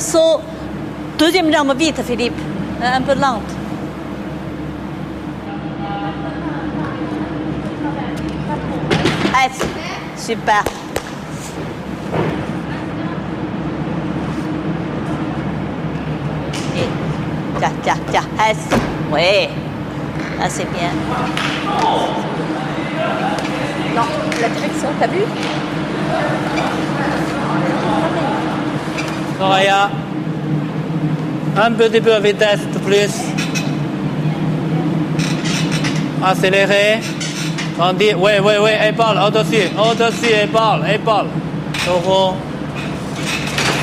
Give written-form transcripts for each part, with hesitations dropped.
saut, deuxième jambe vite, Philippe, un peu lente. S, super. Tiens, S, oui, là c'est bien. Non, la direction, t'as vu? Soraya, un petit peu de vitesse de plus. Accélérez. Grandis. Oui, épaule, au-dessus, épaule. Taureau.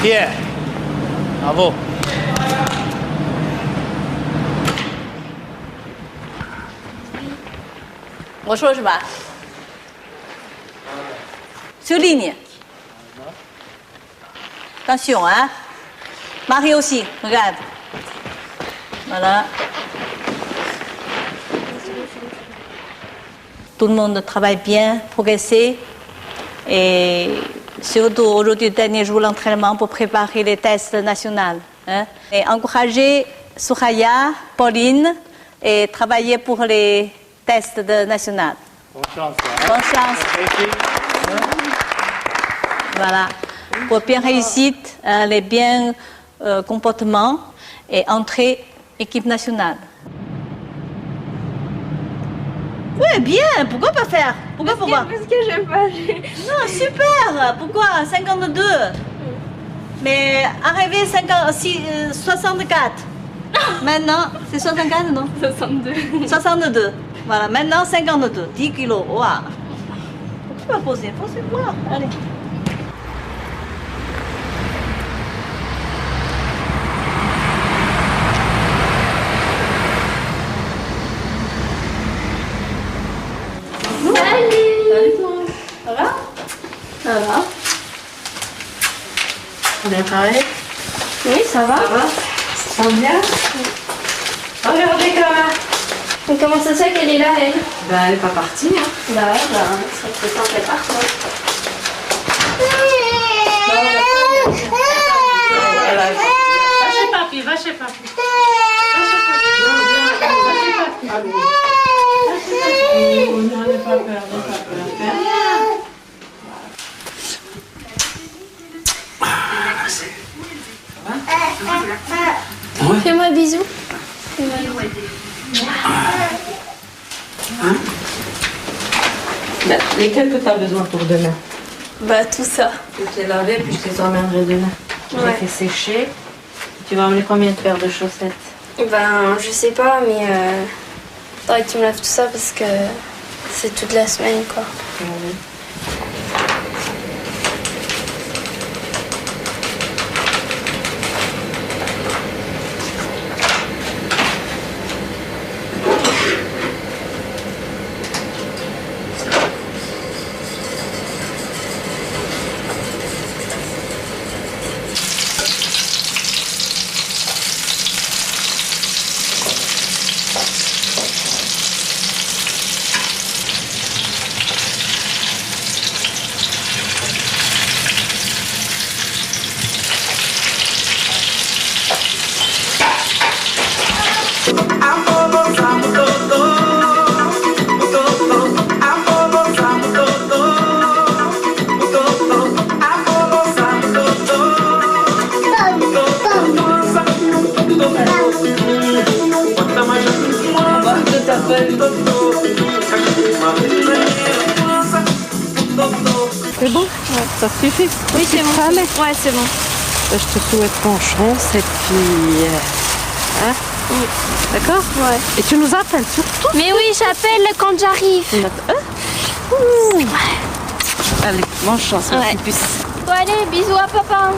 Pied. Bravo. Je dis什么 Sur ligne. Attention, hein. Marie aussi, regarde. Voilà. Tout le monde travaille bien, progressé. Et surtout aujourd'hui, dernier jour d'entraînement pour préparer les tests nationaux. Hein. Et encourager Soraya, Pauline et travailler pour les tests nationaux. Bonne chance. Bonne chance. Voilà. Pour bien réussite, les biens comportements et entrer équipe nationale. Oui, bien. Pourquoi pas faire? Pourquoi? Parce que j'aime pas. Non, super. Pourquoi 52? Mais arrivé 64. Maintenant, c'est 64, non? 62. 62. Voilà, maintenant 52. 10 kilos. Waouh. Pourquoi pas poser? Posez voir. Allez. Salut toi. Ça va? Ça va. On est pareil? Oui, ça va. Ça va? Ça sent bien? Regardez Clara. Mais comment ça se fait qu'elle est là, elle? Ben, elle est pas partie. Hein. Bah ouais, ça fait temps qu'elle parte. Va chez papi. N'aie pas peur. Fais-moi bisous. Ben, lesquels que tu as besoin pour demain? Bah tout ça. Je te les laver puis je te les emmènerai demain. Je Ouais. les fais sécher. Tu vas emmener combien de paires de chaussettes? Ben je sais pas, mais faudrait que tu me laves tout ça parce que c'est toute la semaine quoi. C'est bon? Ça suffit? Oui, c'est bon. Allez. Ouais, c'est bon. Je te souhaite bonne chance et puis... Hein? Oui. D'accord? Ouais. Et tu nous appelles surtout? Mais oui, j'appelle quand j'arrive. Allez, bonne chance, Ouais. petit puce. Bon, allez, bisous à papa.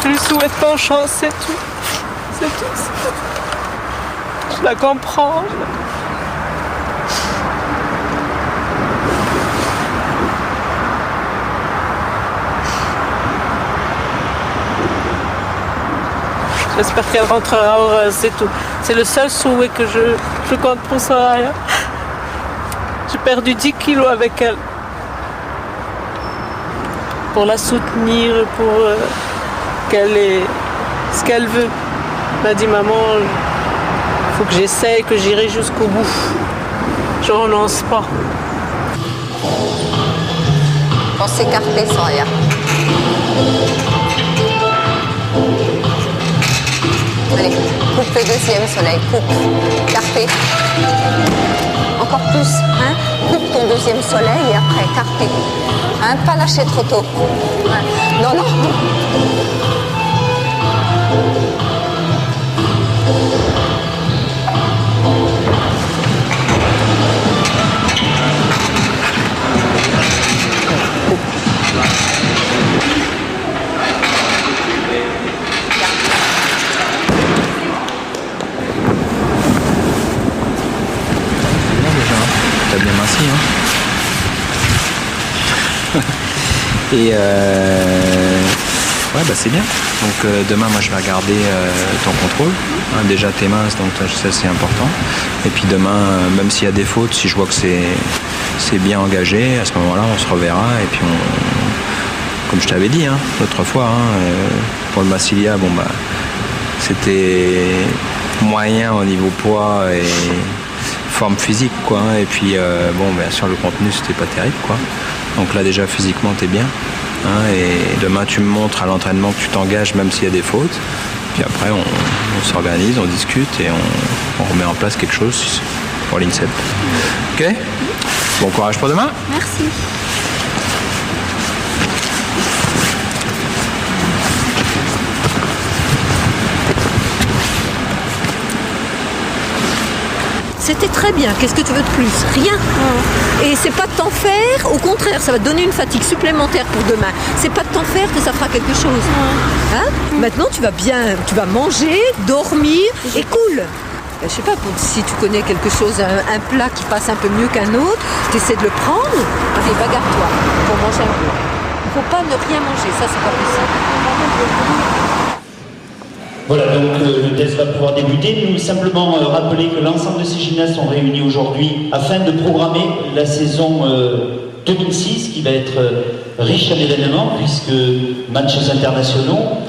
Je lui souhaite bonne chance, c'est tout. C'est tout. Je la comprends. J'espère qu'elle rentrera heureuse, c'est tout. C'est le seul souhait que je compte pour Soraya. J'ai perdu 10 kilos avec elle. Pour la soutenir, pour qu'elle ait ce qu'elle veut. Elle m'a dit, maman, il faut que j'essaye, que j'irai jusqu'au bout. Je renonce pas. On s'écarter, Soraya. Allez, coupe le deuxième soleil, coupe, carpé. Encore plus, hein? Coupe ton deuxième soleil et après, carpé. Hein? Pas lâcher trop tôt. Ouais. Non, non. T'as bien minci, hein. Et ouais, bah c'est bien. Donc demain, moi je vais regarder ton contrôle. Hein, déjà t'es mince, donc ça c'est important. Et puis demain, même s'il y a des fautes, si je vois que c'est bien engagé, à ce moment-là on se reverra et puis comme je t'avais dit, hein, l'autre fois, hein, pour le Massilia, bon bah c'était moyen au niveau poids et forme physique, quoi. Hein, et puis bon, bien sûr le contenu c'était pas terrible, quoi. Donc là déjà physiquement t'es bien. Hein, et demain tu me montres à l'entraînement que tu t'engages même s'il y a des fautes. Puis après on s'organise, on discute et on remet en place quelque chose pour l'INSEP. Ok ? Bon courage pour demain. Merci. C'était très bien. Qu'est-ce que tu veux de plus? Rien. Et c'est pas de t'en faire. Au contraire, ça va te donner une fatigue supplémentaire pour demain. C'est pas de t'en faire que ça fera quelque chose. Hein? Maintenant, tu vas manger, dormir et cool. Je sais pas, si tu connais quelque chose, un plat qui passe un peu mieux qu'un autre, tu essaies de le prendre. Allez, bagarre-toi pour manger un plat. Il ne faut pas ne rien manger, ça c'est pas possible. Voilà, donc le test va pouvoir débuter. Nous simplement rappeler que l'ensemble de ces gymnastes sont réunis aujourd'hui afin de programmer la saison 2006 qui va être riche en événements puisque matchs internationaux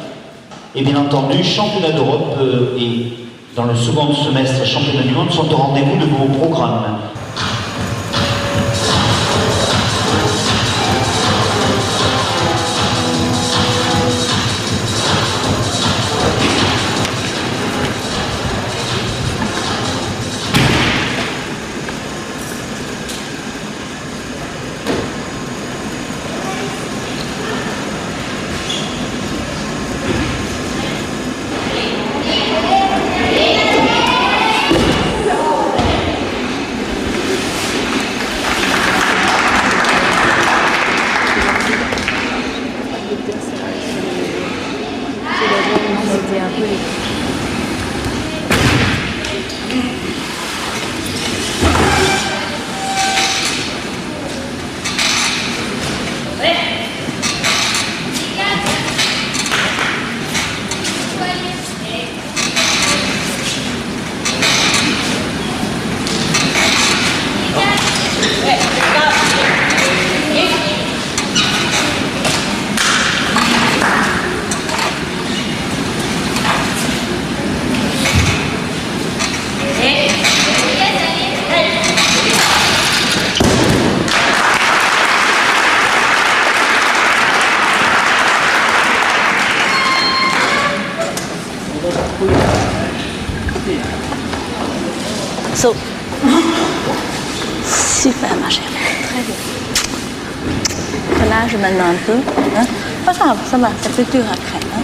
et bien entendu championnat d'Europe et dans le second semestre championnat du monde sont au rendez-vous de vos programmes. So. Super, ma chérie. Très bien. Relâche maintenant un peu. Hein? Pas grave, ça va, ça peut durer après. Hein?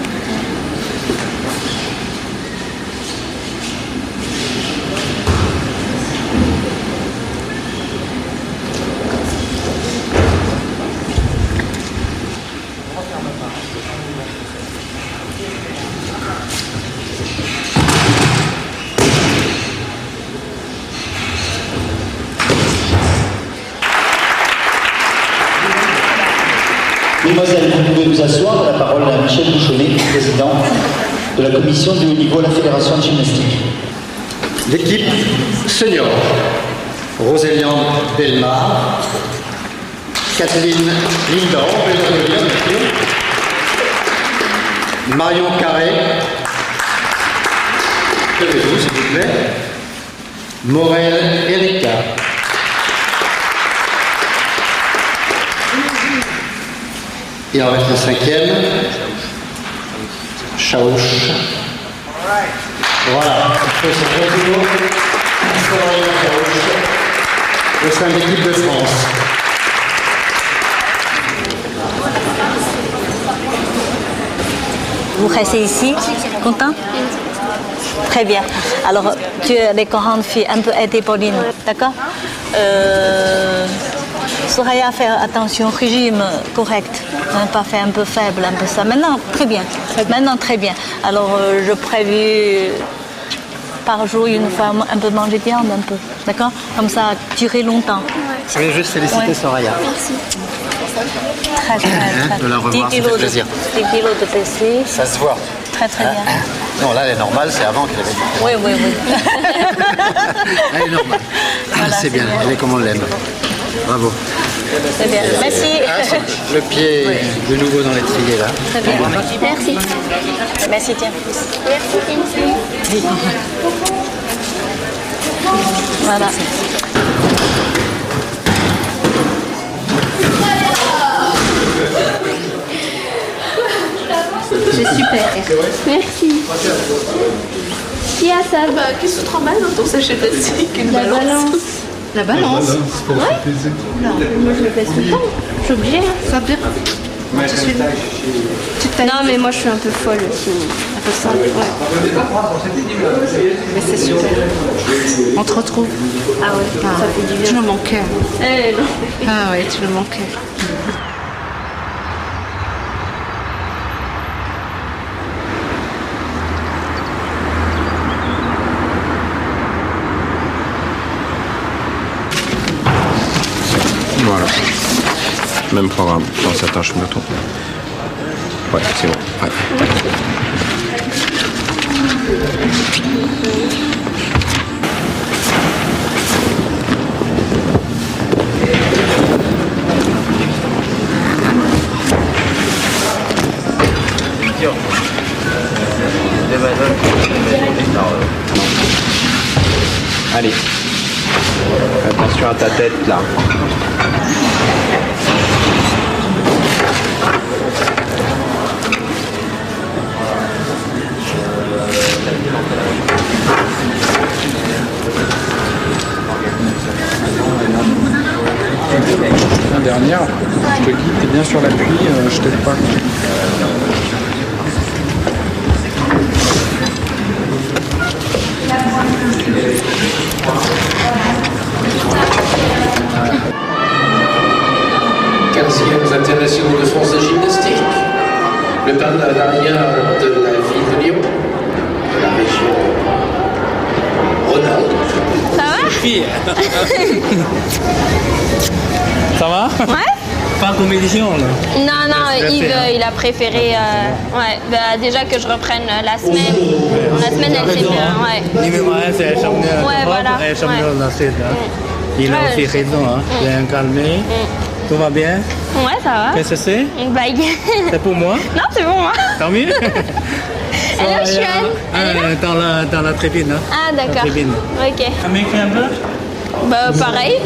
Mesdemoiselles, vous pouvez vous asseoir. La parole à Michel Bouchonnet, président de la commission de haut niveau à la Fédération de gymnastique. L'équipe senior, Roséliane Belmar, Kathleen Lindor, Marion Carré, levez-vous s'il vous plaît, Morel Erika, il en reste le 5e, Chaouch. Voilà, c'est ce retour au sein de l'équipe de France. Vous restez ici, content? Très bien. Alors, tu es les grandes filles, un peu aidées Pauline, d'accord? Soraya, faire attention, régime correct, hein, pas faire un peu faible, un peu ça. Maintenant, très bien. Maintenant, très bien. Alors, je prévu par jour une fois un peu manger de viande, un peu, d'accord? Comme ça, durer longtemps. Je vais juste féliciter Soraya. Merci. Très, très, très. De la revoir, ça fait plaisir. 10 kilos de PC. Ça se voit. Très, très bien. Non, là, elle est normale, c'est avant qu'elle avait. Oui, oui, oui. Elle est normale. Voilà, c'est bien, elle est comme on l'aime. Bravo. C'est bien. Merci. Le pied est de nouveau dans l'étrier là. Très bien. Merci. Merci, tiens. Merci. Voilà. C'est super. Merci. Qui a ça? Qu'est-ce que tu te rends mal dans ton sachet plastique? La balance. La balance? Ouais. Moi je le fais tout le temps. Je suis obligée. Ça veut dire Non mais moi je suis un peu folle aussi. Un peu simple. Ouais. Mais c'est super. On te retrouve. Ah ouais. Ça fait du bien. Tu me manquais. Eh non. Ah ouais, tu me manquais. Voilà. Même programme. Non, ça attends, je me tourne. Ouais, c'est bon. Ouais. Allez. Attention à ta tête là. La dernière, je te guide, t'es bien sur l'appui, je t'aide pas. Quinzièmes internationaux de France de gymnastique, le partenariat de la ville de Lyon, de la région Rhône-Alpes. Ça va? Ça va? Ouais. Pas compétition là. Non, Yves, il a préféré ouais, bah, déjà que je reprenne la semaine. La semaine, elle fait bien. Ouais. Numéro 1, c'est le champion Ouais, voilà. et le champion de la suite. Il a Ouais, aussi raison, hein. Bien calmé. Tout va bien? Ouais, ça va. Qu'est-ce que c'est? Une bague. C'est pour moi? Non, c'est pour moi. Tant mieux. Elle est où, Chuan? Dans la tribune. Hein. Ah, d'accord. Tribune. Ok. Un mec un peu? Bah, pareil.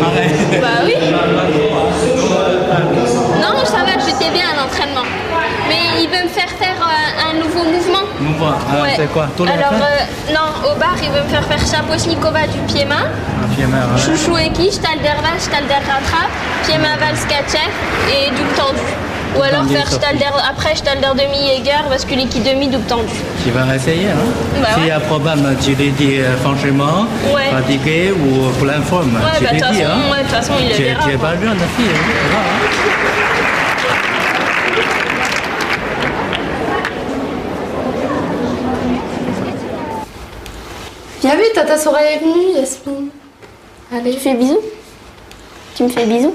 Pareil. Bah oui. Non, ça va, j'étais bien à l'entraînement. Mais il veut me faire un nouveau mouvement. Mouvement, Ouais. c'est quoi? Tous les Alors, matins? non, au bar, il veut me faire Shapochnikova du pied-main. Ouais. Chouchou et qui, Stalder Val, Stalder rattrape, pied-main Val Skatchev et double tendu. Ou alors tendu, faire ça Stalder, après Stalder demi-Jäger, basculer qui demi, double tendu. Tu vas essayer, hein? Bah S'il y ouais. a problème, tu lui dis franchement, Ouais. fatigué ou plein forme. Ouais, tu bah de lui toute dis, façon, hein? ouais, de toute façon, il le verra. Tu es pas bien, la fille, hein? Ça va, hein? Bien vu, Tata Soraya est venue, Yasmine. Allez. Tu fais bisous? Tu me fais bisous?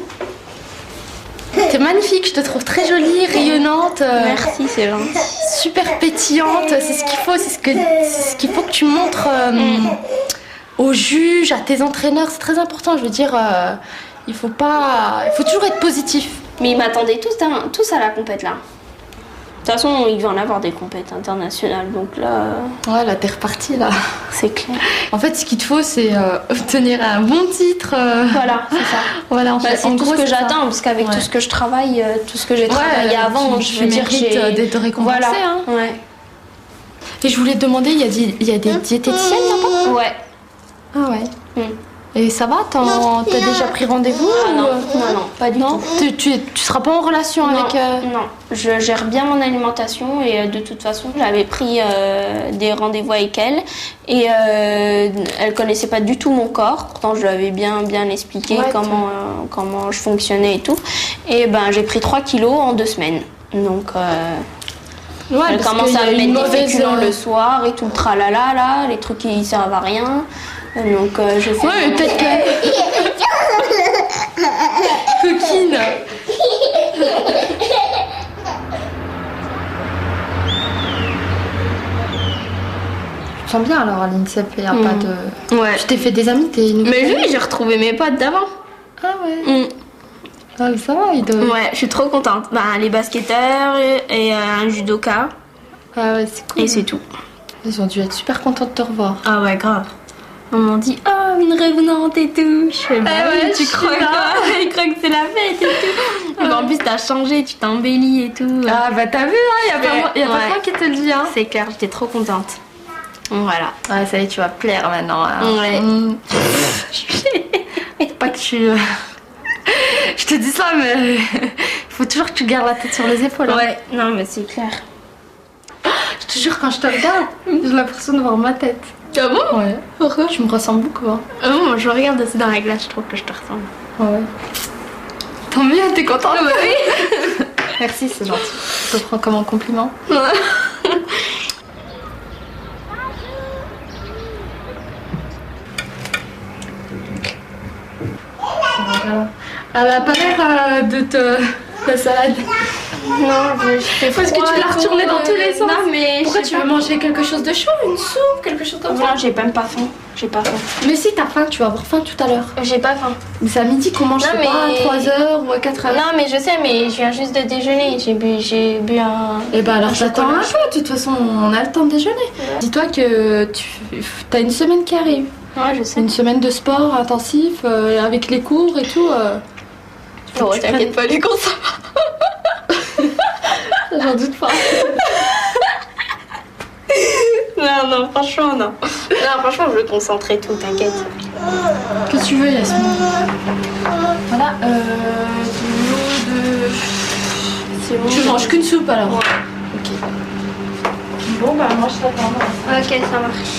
T'es magnifique, je te trouve très jolie, rayonnante. Merci, c'est gentil. super pétillante, c'est ce qu'il faut, c'est ce qu'il faut que tu montres aux juges, à tes entraîneurs, c'est très important. Je veux dire, il faut toujours être positif. Mais ils m'attendaient tous à la compète là. De toute façon, il va en avoir des compètes internationales, donc là... Ouais, là, t'es reparti, là. C'est clair. En fait, ce qu'il te faut, c'est obtenir un bon titre. Voilà, c'est ça. Voilà, en fait, c'est tout ce que j'attends, parce qu'avec tout ce que je travaille, tout ce que j'ai travaillé avant, je veux dire que j'ai... d'être récompensée, voilà. Hein. Ouais. Et je voulais te demander, il y a des diététiciennes là-bas ? Ouais. Ah ouais. Et ça va, t'as déjà pris rendez-vous non, pas du tout. Tu seras pas en relation avec... Non, je gère bien mon alimentation et de toute façon, j'avais pris des rendez-vous avec elle et elle connaissait pas du tout mon corps. Pourtant, je lui avais bien expliqué comment je fonctionnais et tout. Et ben, j'ai pris 3 kilos en 2 semaines. Donc... elle commence à me mettre des féculents le soir et tout le tralala, là, les trucs qui servent à rien. Donc je fais... Ouais, mais peut-être que... Coquine. Je sens bien alors à l'INSEP, il n'y a pas de... Ouais. Tu t'es fait des amis, Mais lui, j'ai retrouvé mes potes d'avant. Ah ouais. Ah, ça va, il doit... Ouais, je suis trop contente. Bah, les basketteurs et un judoka. Ah ouais, c'est cool. Et c'est tout. Ils ont dû être super contents de te revoir. Ah ouais, grave. On m'a dit, oh, une revenante et tout. Je fais, bah oui, tu crois quoi? Ils croient que c'est la fête et tout. Et en plus, t'as changé, tu t'embellis et tout. Ah bah t'as vu, hein, y a pas moi qui te le dis. Hein. C'est clair, j'étais trop contente. Voilà. Ouais, ça y est, tu vas plaire maintenant. Hein. Ouais. Pas que tu... Je te dis ça, mais il faut toujours que tu gardes la tête sur les épaules. Hein. Ouais, non, mais c'est clair. Je te jure, quand je te regarde, j'ai l'impression de voir ma tête. Ah bon? Ouais. Pourquoi? Tu me ressembles beaucoup. Hein. Ah bon, moi je regarde aussi dans la glace, je trouve que je te ressemble. Ouais. Tant mieux, t'es contente? Oui. Merci, c'est gentil. Je te prends comme un compliment. Ouais. Voilà. Elle a pas l'air de te... la salade. Non, je fais parce que tu l'as retournée dans tous les sens. Non, mais pourquoi tu veux manger quelque chose de chaud, une soupe, quelque chose comme ça? Non, j'ai même pas faim. J'ai pas faim. Mais si t'as faim, tu vas avoir faim tout à l'heure. J'ai pas faim. Mais c'est à midi qu'on mange, pas à 3h ou à 4h. Non, mais je sais, mais je viens juste de déjeuner. J'ai bu un... Et bah alors j'attends un peu, de toute façon, on a le temps de déjeuner. Ouais. Dis-toi que t'as une semaine qui arrive. Ouais, je sais. Une semaine de sport intensif, avec les cours et tout. Non, t'inquiète pas, du coup, ça J'en doute pas. Non, franchement, non. Non, franchement, je veux concentrer tout, t'inquiète. Qu'est-ce que tu veux, Yasmine? Voilà, de l'eau de... Tu manges qu'une soupe alors? Ouais. Ok. Bon, bah moi je t'attends. Ok, ça marche.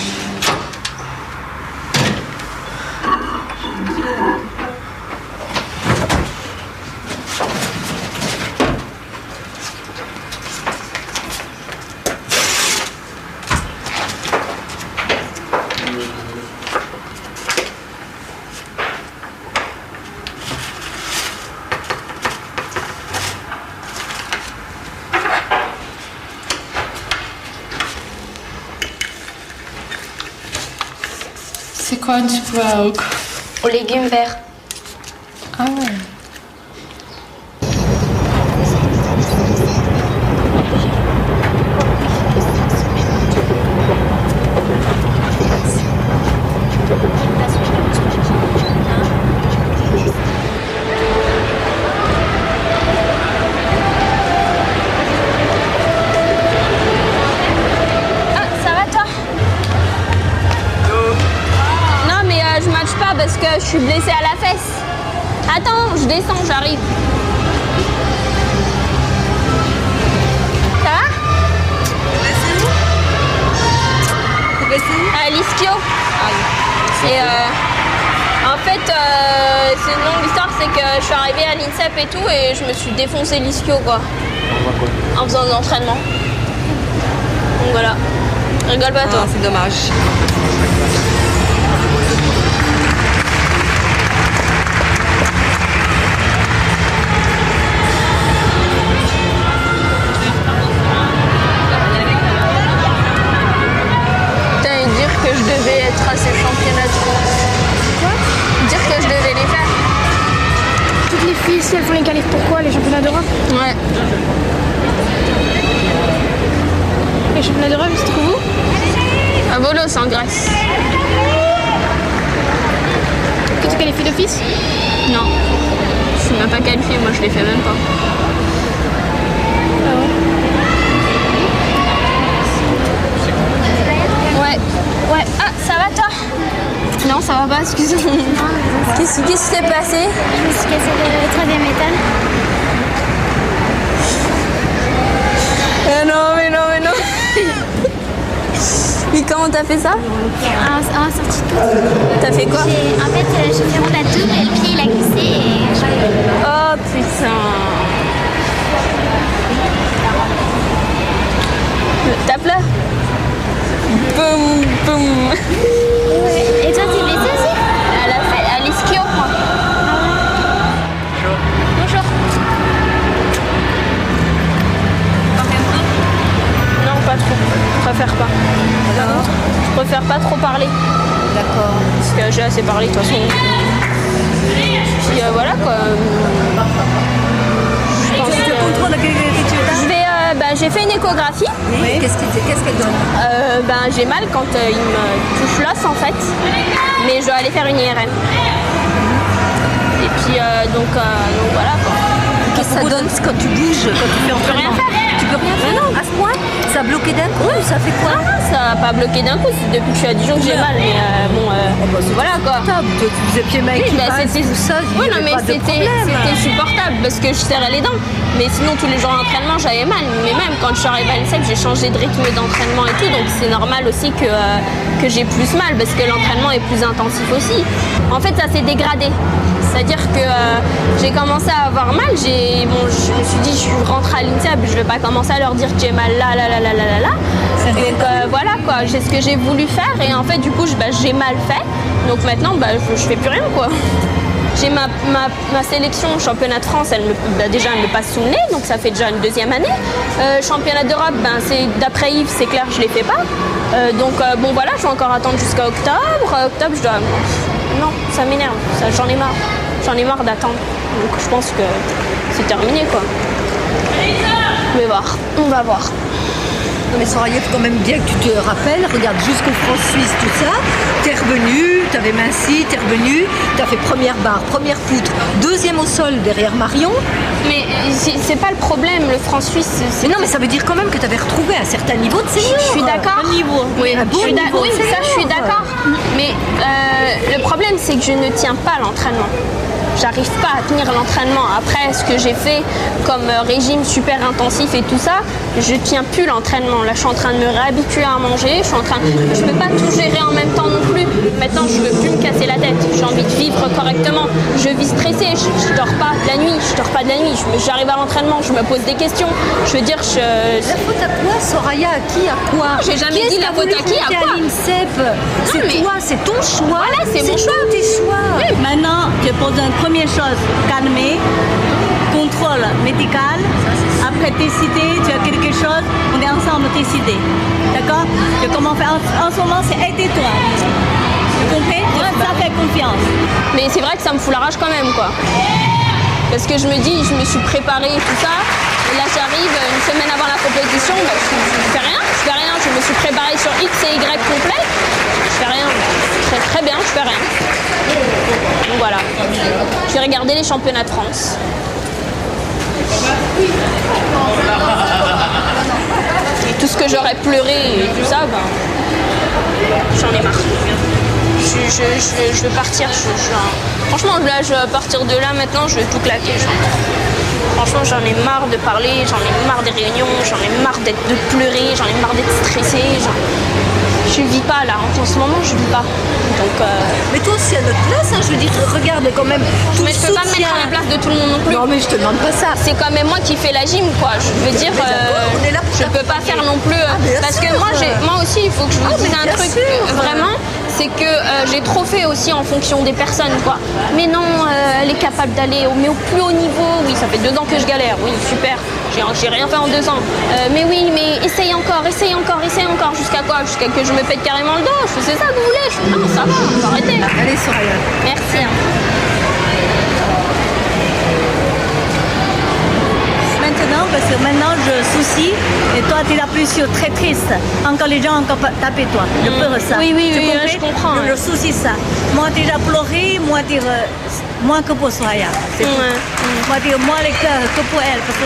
C'est quoi une soupe aux légumes verts. Ah ouais. Parce que je suis blessée à la fesse. Attends, je descends, j'arrive. Ça va? T'es blessée où? À l'ischio. Et en fait, c'est une longue histoire, c'est que je suis arrivée à l'INSEP et tout et je me suis défoncé l'ischio quoi. En faisant de l'entraînement. Donc voilà. Rigole pas toi. C'est dommage. aussi, elles font les qualifs pourquoi les championnats d'Europe? Ouais. Les championnats d'Europe, ils se trouvent où? À Volos, en Grèce. Que tu qualifies d'office? Non. Je suis même pas qualifiée, moi je les fais même pas. Ouais. Ouais. Ah, ça va toi? Non, ça va pas, excuse-moi. Qu'est-ce qui s'est passé? Je me suis cassé le 3e étage. Mais non. Mais comment t'as fait ça? En sortie de course. T'as fait quoi? En fait, j'ai fait ronde à tour et le pied il a glissé et Oh putain. Tape là. Boum, boum. Et toi, t'es blessée aussi? Elle a fait à l'ischio, moi. Bonjour. Non, pas trop. Je préfère pas. Je préfère pas trop parler. D'accord. Parce que j'ai assez parlé de toute façon. Puis voilà quoi. Je pense que je vais. J'ai fait une échographie. Oui. Qu'est-ce qu'elle donne? J'ai mal quand il me touche l'os en fait. Mais je dois aller faire une IRM. Et puis donc voilà quoi. Qu'est-ce que ça donne quand tu bouges, quand tu fais entraînement? Tu peux rien faire? Non. À ce point? Ça a bloqué d'un coup ou ça fait quoi? Ça n'a pas bloqué d'un coup, c'est depuis que je suis à Dijon que j'ai mal. Mais voilà quoi. Toi, tu faisais pied main c'était tout ça. Oui, non, mais c'était supportable parce que je serrais les dents. Mais sinon, tous les jours d'entraînement, j'avais mal. Mais même quand je suis arrivée à l'INSEP, j'ai changé de rythme d'entraînement et tout. Donc c'est normal aussi que j'ai plus mal parce que l'entraînement est plus intensif aussi. En fait, ça s'est dégradé. C'est-à-dire que j'ai commencé à avoir mal. Je me suis dit, je rentre à l'INSEP, je ne vais pas commencer à leur dire que j'ai mal là. Donc voilà quoi, c'est ce que j'ai voulu faire et en fait du coup j'ai mal fait. Donc maintenant je fais plus rien quoi. J'ai ma sélection championnat de France, elle me passe sous le nez, donc ça fait déjà une 2e année. Championnat d'Europe, d'après Yves, c'est clair, je les fais pas. Donc bon voilà, je vais encore attendre jusqu'à octobre. Octobre, je dois. Non, ça m'énerve, j'en ai marre. J'en ai marre d'attendre. Donc je pense que c'est terminé quoi. On va voir. Non mais Soraya, il faut quand même bien que tu te rappelles, regarde jusqu'au France-Suisse, tout ça, t'es revenu, t'avais minci, t'es revenu, t'as fait première barre, première poutre, 2e au sol derrière Marion. Mais c'est pas le problème, le France-Suisse. Mais non, mais ça veut dire quand même que t'avais retrouvé un certain niveau de senior. Je suis d'accord. Un niveau. Oui, un bon niveau. Oui, ça je suis d'accord. Mais le problème c'est que je ne tiens pas l'entraînement. J'arrive pas à tenir l'entraînement. Après ce que j'ai fait comme régime super intensif et tout ça, je tiens plus l'entraînement. Là, je suis en train de me réhabituer à manger. Je peux pas tout gérer en même temps non plus. Maintenant, je veux plus me casser la tête. J'ai envie de vivre correctement. Je vis stressée. Je dors pas de la nuit. J'arrive à l'entraînement, je me pose des questions. Je veux dire, La faute à quoi, Soraya? À qui? À quoi? J'ai jamais dit la faute à qui? À quoi? C'est toi, c'est ton choix. Voilà, c'est mon choix. Tes choix. Oui. Maintenant, je pose une première chose, calmer, contrôle médical. Après décider, tu as quelque chose, on est ensemble décider. D'accord? Comment faire en ce moment, c'est aider toi. Tu comprends? Ça fait confiance. Mais c'est vrai que ça me fout la rage quand même, quoi. Parce que je me dis, je me suis préparée et tout ça. Et là, j'arrive une semaine avant la compétition, je fais rien. Je me suis préparée sur X et Y complet. Je fais rien. Très bien, je fais rien. Donc voilà. Je vais regarder les championnats de France. Et tout ce que j'aurais pleuré et tout ça, j'en ai marre. Je veux partir. Franchement, là, je vais partir de là maintenant, je vais tout claquer. Franchement, j'en ai marre de parler, j'en ai marre des réunions, j'en ai marre de pleurer, j'en ai marre d'être stressée. Je vis pas là, en ce moment je vis pas. Donc, Mais toi aussi à notre place, je veux dire, regarde quand même. Mais je peux pas me mettre à la place de tout le monde non plus. Non mais je te demande pas ça. C'est quand même moi qui fais la gym quoi. Je veux dire, je peux pas faire non plus. Parce que moi aussi il faut que je vous dise un truc vraiment. C'est que j'ai trop fait aussi en fonction des personnes quoi. Mais non, elle est capable d'aller au plus haut niveau. Oui, ça fait 2 ans que je galère. Oui, super. J'ai rien fait en 2 ans. Mais oui, mais essaye encore. Jusqu'à quoi? Jusqu'à que je me pète carrément le dos. C'est ça que vous voulez? Non, ça va, faut arrêter. Allez, Soraya. Merci. parce que maintenant je soucie et toi tu es là plus sûr, très triste. Encore les gens encore taper toi. Je peux ça. Oui, Tu comprends? je comprends. Je soucie ça. Moi déjà pleuré, moi dire moins que pour Soraya. C'est tout. Moi dire moins les cœurs que pour elle. Parce que...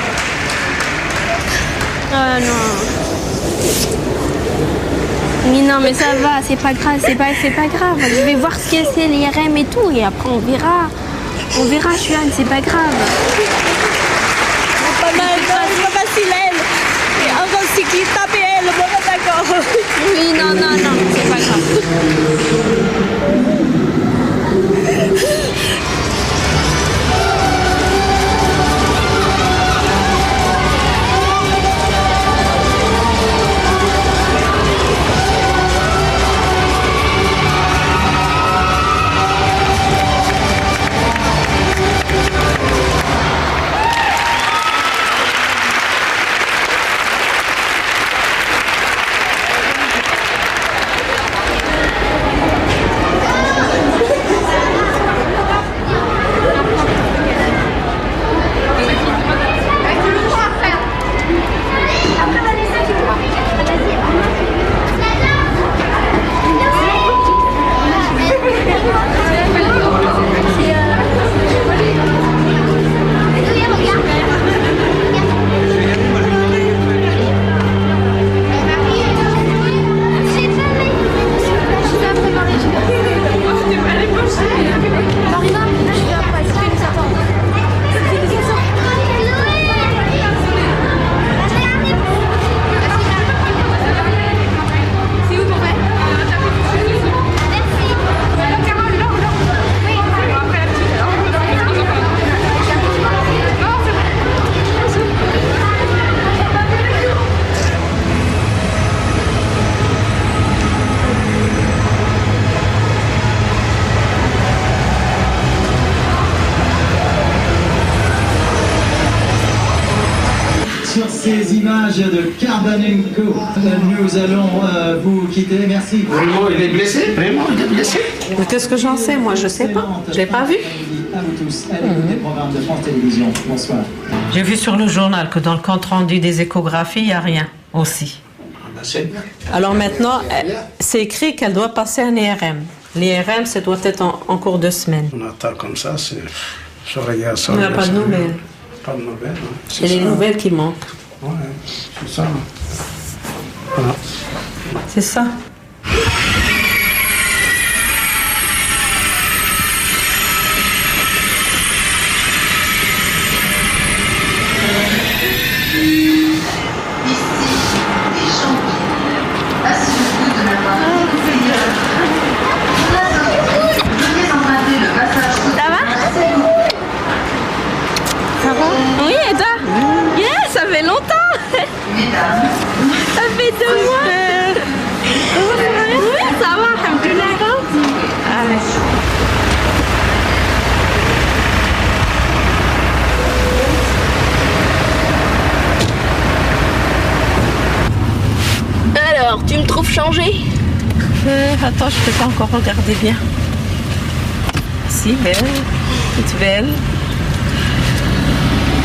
Ah non. Mais non, mais ça va, c'est pas grave, c'est pas grave. Je vais voir ce que c'est l'IRM et tout, et après on verra. On verra, Juan, c'est pas grave. C'est pas mal, c'est pas facile elle. Et encore si qui tape elle, bon d'accord. Oui, non, c'est pas grave. Sur ces images de Karbanenko, nous allons vous quitter. Merci. Vraiment, il est blessé? Vraiment, il est blessé? Qu'est-ce que j'en sais? Moi, je sais pas. Je l'ai pas vu. À vous tous, à l'écoute des programmes de France Télévisions. Bonsoir. J'ai vu sur le journal que dans le compte-rendu des échographies, il n'y a rien aussi. Alors maintenant, c'est écrit qu'elle doit passer un IRM. L'IRM, ça doit être en cours de semaine. On attend comme ça, c'est... On n'a pas de nouvelles. Pas de nouvelles. Hein. C'est les nouvelles qui manquent. Ouais, c'est ça. Voilà. C'est ça. Oui, et toi? Yeah, ça fait longtemps. Ça fait 2 mois. Oui, ça va, alhamdoulilah. Alors, tu me trouves changé? Attends, je peux pas encore regarder bien. Si, belle. Toute belle.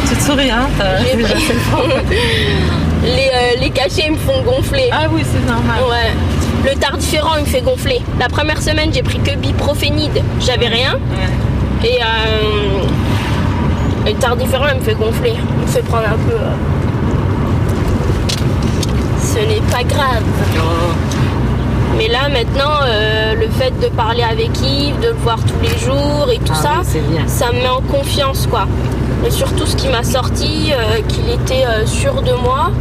Toute souriante. Les cachets me font gonfler. Ah oui, c'est normal. Ouais. Le tardiféran il me fait gonfler. La première semaine, j'ai pris que biprophénide. J'avais rien. Ouais. Et le tardiféran il me fait gonfler. Il me fait prendre un peu. Ce n'est pas grave. Oh. Mais là maintenant, le fait de parler avec Yves, de le voir tous les jours et tout ça, oui, ça me met en confiance quoi. Mais surtout ce qui m'a sorti, qu'il était sûr de moi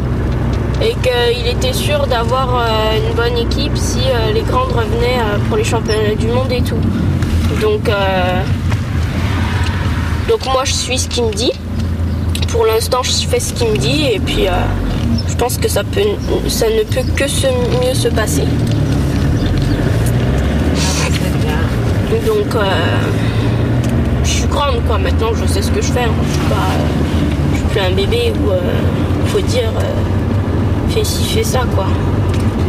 et qu'il était sûr d'avoir une bonne équipe si les grandes revenaient pour les championnats du monde et tout. Donc moi je suis ce qu'il me dit. Pour l'instant je fais ce qu'il me dit et puis je pense que ça ne peut que mieux se passer. Donc je suis grande quoi, maintenant je sais ce que je fais. Je suis plus un bébé où faut dire fais ci, fais ça quoi.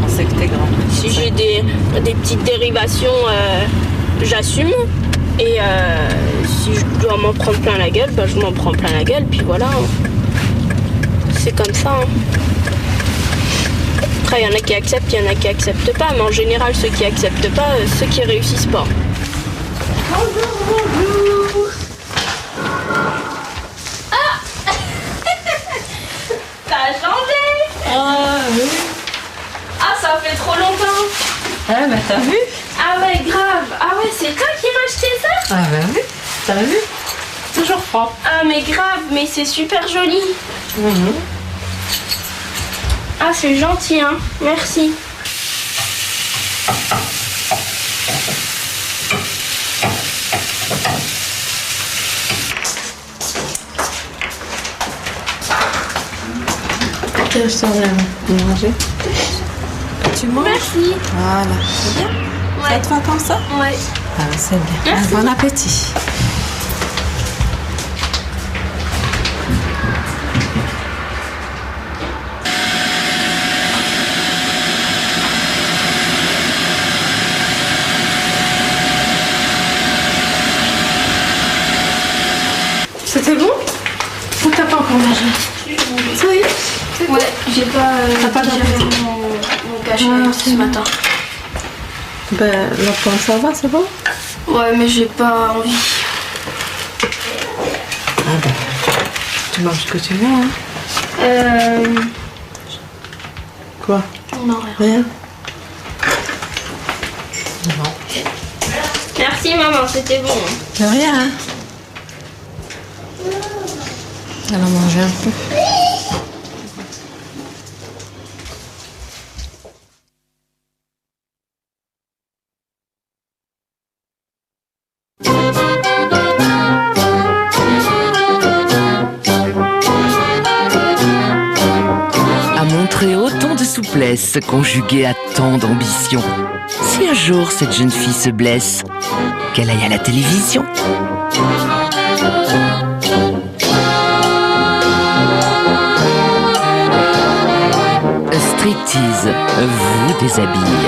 On sait que t'es grande. Si j'ai des petites dérivations, j'assume. Et si je dois m'en prendre plein la gueule, je m'en prends plein la gueule, puis voilà. c'est comme ça. Hein. Après, il y en a qui acceptent, il y en a qui acceptent pas, mais en général, ceux qui acceptent pas, ceux qui réussissent pas. Bonjour. Ah ça a changé. Ah oui. Ah, ça fait trop longtemps. Ah bah t'as vu? Ah ouais, grave. Ah ouais, c'est toi qui m'as acheté ça? Ah bah oui, t'as vu? Toujours propre. Ah mais grave, mais c'est super joli. Ah, c'est gentil, hein. Merci. Tiens, je t'en viens de manger. Tu manges? Merci. Voilà, c'est bien. Ouais. Ça te va comme ça? Ouais. Ah, c'est bien. Merci. Bon appétit. C'était bon? Ou t'as pas encore mangé? Ça y est? Ouais, j'ai pas. T'as pas d'appétit? Mon cachet ce matin. Ben, la pomme, ça va, c'est bon? Ouais, mais j'ai pas envie. Ah ben, tu manges ce que tu veux, hein? Quoi? Non, Rien? Non. Merci maman, c'était bon. De rien, hein? Elle a mangé un peu. À montrer autant de souplesse conjuguée à tant d'ambition. Si un jour cette jeune fille se blesse, qu'elle aille à la télévision. Striptease vous déshabille.